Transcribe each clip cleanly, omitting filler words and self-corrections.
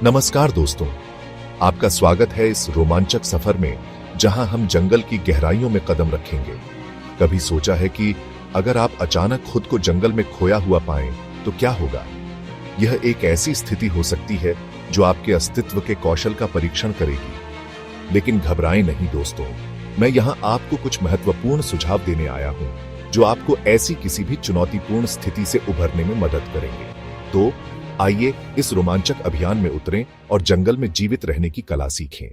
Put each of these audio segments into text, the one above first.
नमस्कार दोस्तों, आपका स्वागत है इस रोमांचक सफर में जहां हम जंगल की गहराइयों में कदम रखेंगे। कभी सोचा है कि अगर आप अचानक खुद को जंगल में खोया हुआ पाएं तो क्या होगा? यह एक ऐसी स्थिति हो सकती है जो आपके अस्तित्व के कौशल का परीक्षण करेगी। लेकिन घबराएं नहीं दोस्तों, मैं यहां आपको कुछ महत्वपूर्ण सुझाव देने आया हूं जो आपको ऐसी किसी भी चुनौतीपूर्ण स्थिति से उभरने में मदद करेंगे। तो आइए इस रोमांचक अभियान में उतरें और जंगल में जीवित रहने की कला सीखें।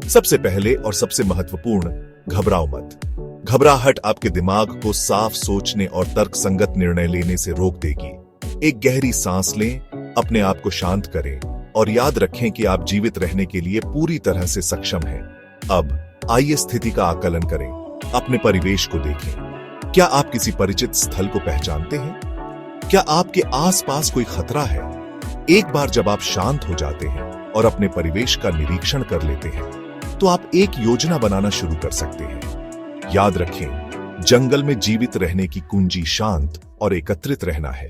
सबसे पहले और सबसे महत्वपूर्ण, घबराओ मत। घबराहट आपके दिमाग को साफ सोचने और तर्कसंगत निर्णय लेने से रोक देगी। एक गहरी सांस लें, अपने आप को शांत करें और याद रखें कि आप जीवित रहने के लिए पूरी तरह से सक्षम हैं। अब आइए स्थिति का आकलन करें, अपने परिवेश को देखें। क्या आप किसी परिचित स्थल को पहचानते हैं? क्या आपके आसपास कोई खतरा है? एक बार जब आप शांत हो जाते हैं और अपने परिवेश का निरीक्षण कर लेते हैं, तो आप एक योजना बनाना शुरू कर सकते हैं। याद रखें, जंगल में जीवित रहने की कुंजी शांत और एकत्रित रहना है।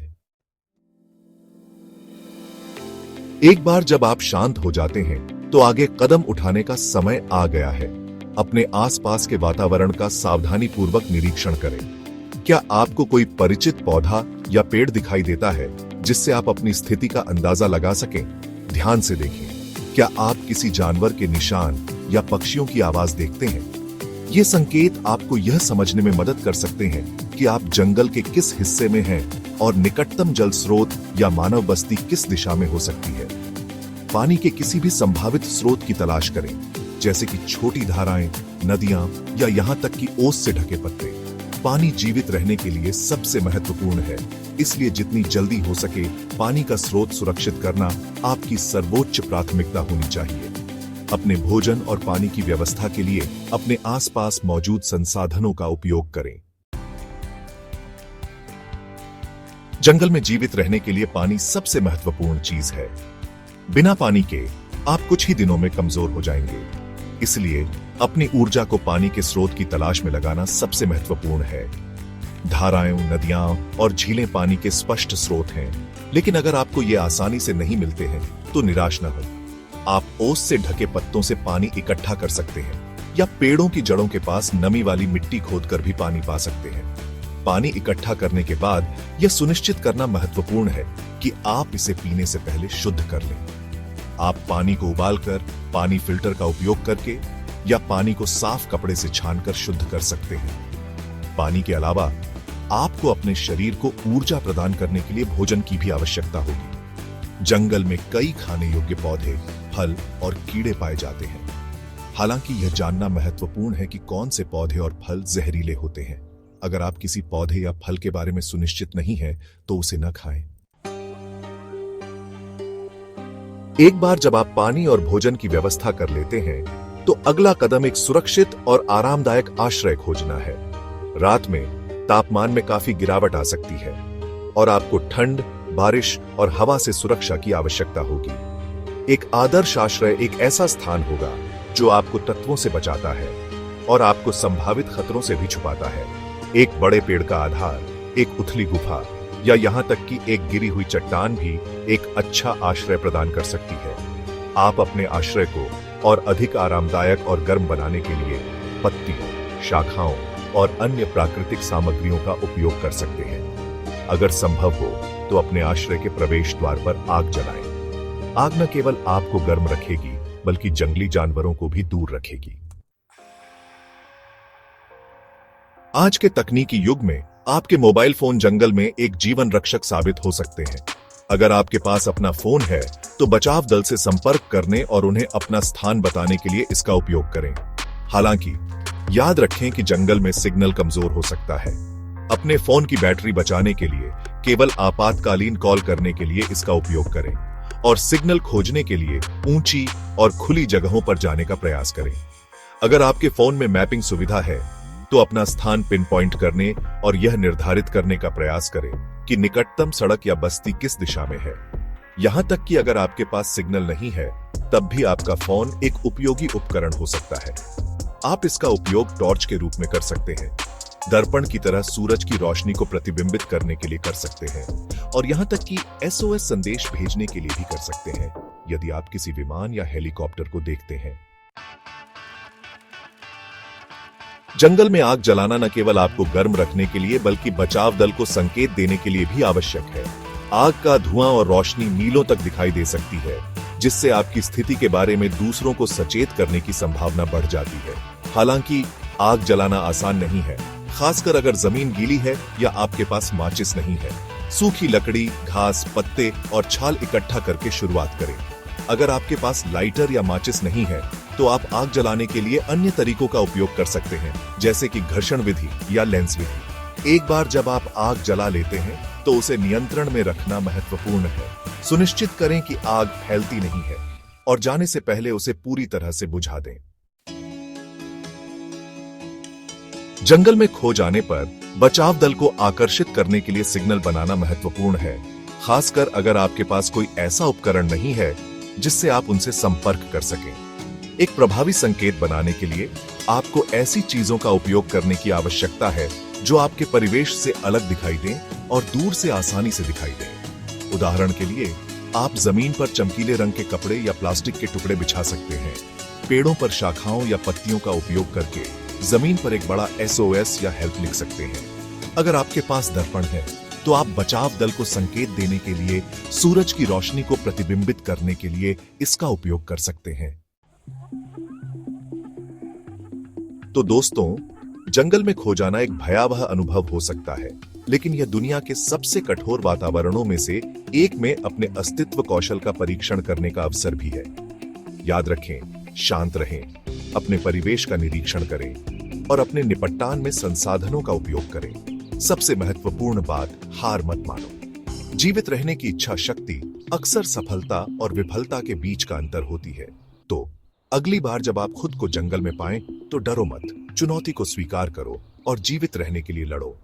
एक बार जब आप शांत हो जाते हैं, तो आगे कदम उठाने का समय आ गया है। अपने आसपास के वातावरण का सावधानीपूर्वक निरीक्षण करें। क्या आपको कोई परिचित पौधा या पेड़ दिखाई देता है जिससे आप अपनी स्थिति का अंदाजा लगा सकें? ध्यान से देखें। क्या आप किसी जानवर के निशान या पक्षियों की आवाज देखते हैं? ये संकेत आपको यह समझने में मदद कर सकते हैं कि आप जंगल के किस हिस्से में हैं और निकटतम जल स्रोत या मानव बस्ती किस दिशा में हो सकती है। पानी के किसी भी संभावित स्रोत की तलाश करें, जैसे कि छोटी धाराएं, नदियां या यहां तक कि ओस से ढके पत्ते। पानी जीवित रहने के लिए सबसे महत्वपूर्ण है, इसलिए जितनी जल्दी हो सके पानी का स्रोत सुरक्षित करना आपकी सर्वोच्च प्राथमिकता होनी चाहिए। अपने भोजन और पानी की व्यवस्था के लिए अपने आसपास मौजूद संसाधनों का उपयोग करें। जंगल में जीवित रहने के लिए पानी सबसे महत्वपूर्ण चीज है। बिना पानी के आप कुछ ही दिनों में कमजोर हो जाएंगे। इसलिए अपनी ऊर्जा को पानी के स्रोत की तलाश में लगाना सबसे महत्वपूर्ण है। धाराएं, नदियां और झीलें पानी के स्पष्ट स्रोत हैं, लेकिन अगर आपको ये आसानी से नहीं मिलते हैं तो निराश न हो। आप ओस से ढके पत्तों से पानी इकट्ठा कर सकते हैं या पेड़ों की जड़ों के पास नमी वाली मिट्टी खोदकर भी पानी पा सकते हैं। पानी इकट्ठा करने के बाद यह सुनिश्चित करना महत्वपूर्ण है कि आप इसे पीने से पहले शुद्ध कर लें। आप पानी को उबालकर, पानी फिल्टर का उपयोग करके या पानी को साफ कपड़े से छानकर शुद्ध कर सकते हैं। पानी के अलावा आपको अपने शरीर को ऊर्जा प्रदान करने के लिए भोजन की भी आवश्यकता होगी। जंगल में कई खाने योग्य पौधे, फल और कीड़े पाए जाते हैं। हालांकि यह जानना महत्वपूर्ण है कि कौन से पौधे और फल जहरीले होते हैं। अगर आप किसी पौधे या फल के बारे में सुनिश्चित नहीं हैं, तो उसे न खाएं। एक बार जब आप पानी और भोजन की व्यवस्था कर लेते हैं, तो अगला कदम एक सुरक्षित और आरामदायक आश्रय खोजना है। रात में तापमान में काफी गिरावट आ सकती है और आपको ठंड, बारिश और हवा से सुरक्षा की आवश्यकता होगी। एक आदर्श आश्रय एक ऐसा स्थान होगा जो आपको तत्वों से बचाता है और आपको संभावित खतरों से भी छुपाता है। एक बड़े पेड़ का आधार, एक उथली गुफा या यहां तक कि एक गिरी हुई चट्टान भी एक अच्छा आश्रय प्रदान कर सकती है। आप अपने आश्रय को और अधिक आरामदायक और गर्म बनाने के लिए पत्तियों, शाखाओं और अन्य प्राकृतिक सामग्रियों का उपयोग कर सकते हैं। अगर संभव हो तो अपने आश्रय के प्रवेश द्वार पर आग जलाएं। आग न केवल आपको गर्म रखेगी, बल्कि जंगली जानवरों को भी दूर रखेगी। आज के तकनीकी युग में आपके मोबाइल फोन जंगल में एक जीवन रक्षक साबित हो सकते हैं। अगर आपके पास अपना फोन है, तो बचाव दल से संपर्क करने और उन्हें अपना स्थान बताने के लिए इसका उपयोग करें। हालांकि याद रखें कि जंगल में सिग्नल कमजोर हो सकता है। अपने फोन की बैटरी बचाने के लिए केवल आपातकालीन कॉल करने के लिए इसका उपयोग करें और सिग्नल खोजने के लिए ऊंची और खुली जगहों पर जाने का प्रयास करें। अगर आपके फोन में मैपिंग सुविधा है, तो अपना स्थान पिन पॉइंट करने और यह निर्धारित करने का प्रयास करें कि निकटतम सड़क या बस्ती किस दिशा में है। यहां तक कि अगर आपके पास सिग्नल नहीं है, तब भी आपका फोन एक उपयोगी उपकरण हो सकता है। आप इसका उपयोग टॉर्च के रूप में कर सकते हैं। दर्पण की तरह सूरज की रोशनी को प्रतिबिंबित करने के लिए कर सकते हैं और यहां तक कि एसओएस संदेश भेजने के लिए भी कर सकते हैं यदि आप किसी विमान या हेलीकॉप्टर को देखते हैं। जंगल में आग जलाना न केवल आपको गर्म रखने के लिए बल्कि बचाव दल को संकेत देने के लिए भी आवश्यक है। आग का धुआं और रोशनी मीलों तक दिखाई दे सकती है, जिससे आपकी स्थिति के बारे में दूसरों को सचेत करने की संभावना बढ़ जाती है। हालांकि आग जलाना आसान नहीं है, खासकर अगर जमीन गीली है या आपके पास माचिस नहीं है। सूखी लकड़ी, घास, पत्ते और छाल इकट्ठा करके शुरुआत करें। अगर आपके पास लाइटर या माचिस नहीं है तो आप आग जलाने के लिए अन्य तरीकों का उपयोग कर सकते हैं, जैसे कि घर्षण विधि या लेंस विधि। एक बार जब आप आग जला लेते हैं तो उसे नियंत्रण में रखना महत्वपूर्ण है। सुनिश्चित करें कि आग फैलती नहीं है और जाने से पहले उसे पूरी तरह से बुझा दें। जंगल में खो जाने पर बचाव दल को आकर्षित करने के लिए सिग्नल बनाना महत्वपूर्ण है, खासकर अगर आपके पास कोई ऐसा उपकरण नहीं है जिससे आप उनसे संपर्क कर सकें। एक प्रभावी संकेत बनाने के लिए आपको ऐसी चीजों का उपयोग करने की आवश्यकता है जो आपके परिवेश से अलग दिखाई दें और दूर से आसानी से दिखाई दें। उदाहरण के लिए आप जमीन पर चमकीले रंग के कपड़े या प्लास्टिक के टुकड़े बिछा सकते हैं। पेड़ों पर शाखाओं या पत्तियों का उपयोग करके जमीन पर एक बड़ा एसओएस या हेल्प लिख सकते हैं। अगर आपके पास दर्पण है तो आप बचाव दल को संकेत देने के लिए सूरज की रोशनी को प्रतिबिंबित करने के लिए इसका उपयोग कर सकते हैं। तो दोस्तों, जंगल में खो जाना एक भयावह अनुभव हो सकता है, लेकिन यह दुनिया के सबसे कठोर वातावरणों में से एक में अपने अस्तित्व कौशल का परीक्षण करने का अवसर भी है। याद रखें, शांत रहें, अपने परिवेश का निरीक्षण करें और अपने निपटान में संसाधनों का उपयोग करें। सबसे महत्वपूर्ण बात, हार मत मानो। जीवित रहने की इच्छा शक्ति अक्सर सफलता और विफलता के बीच का अंतर होती है। तो अगली बार जब आप खुद को जंगल में पाएं तो डरो मत, चुनौती को स्वीकार करो और जीवित रहने के लिए लड़ो।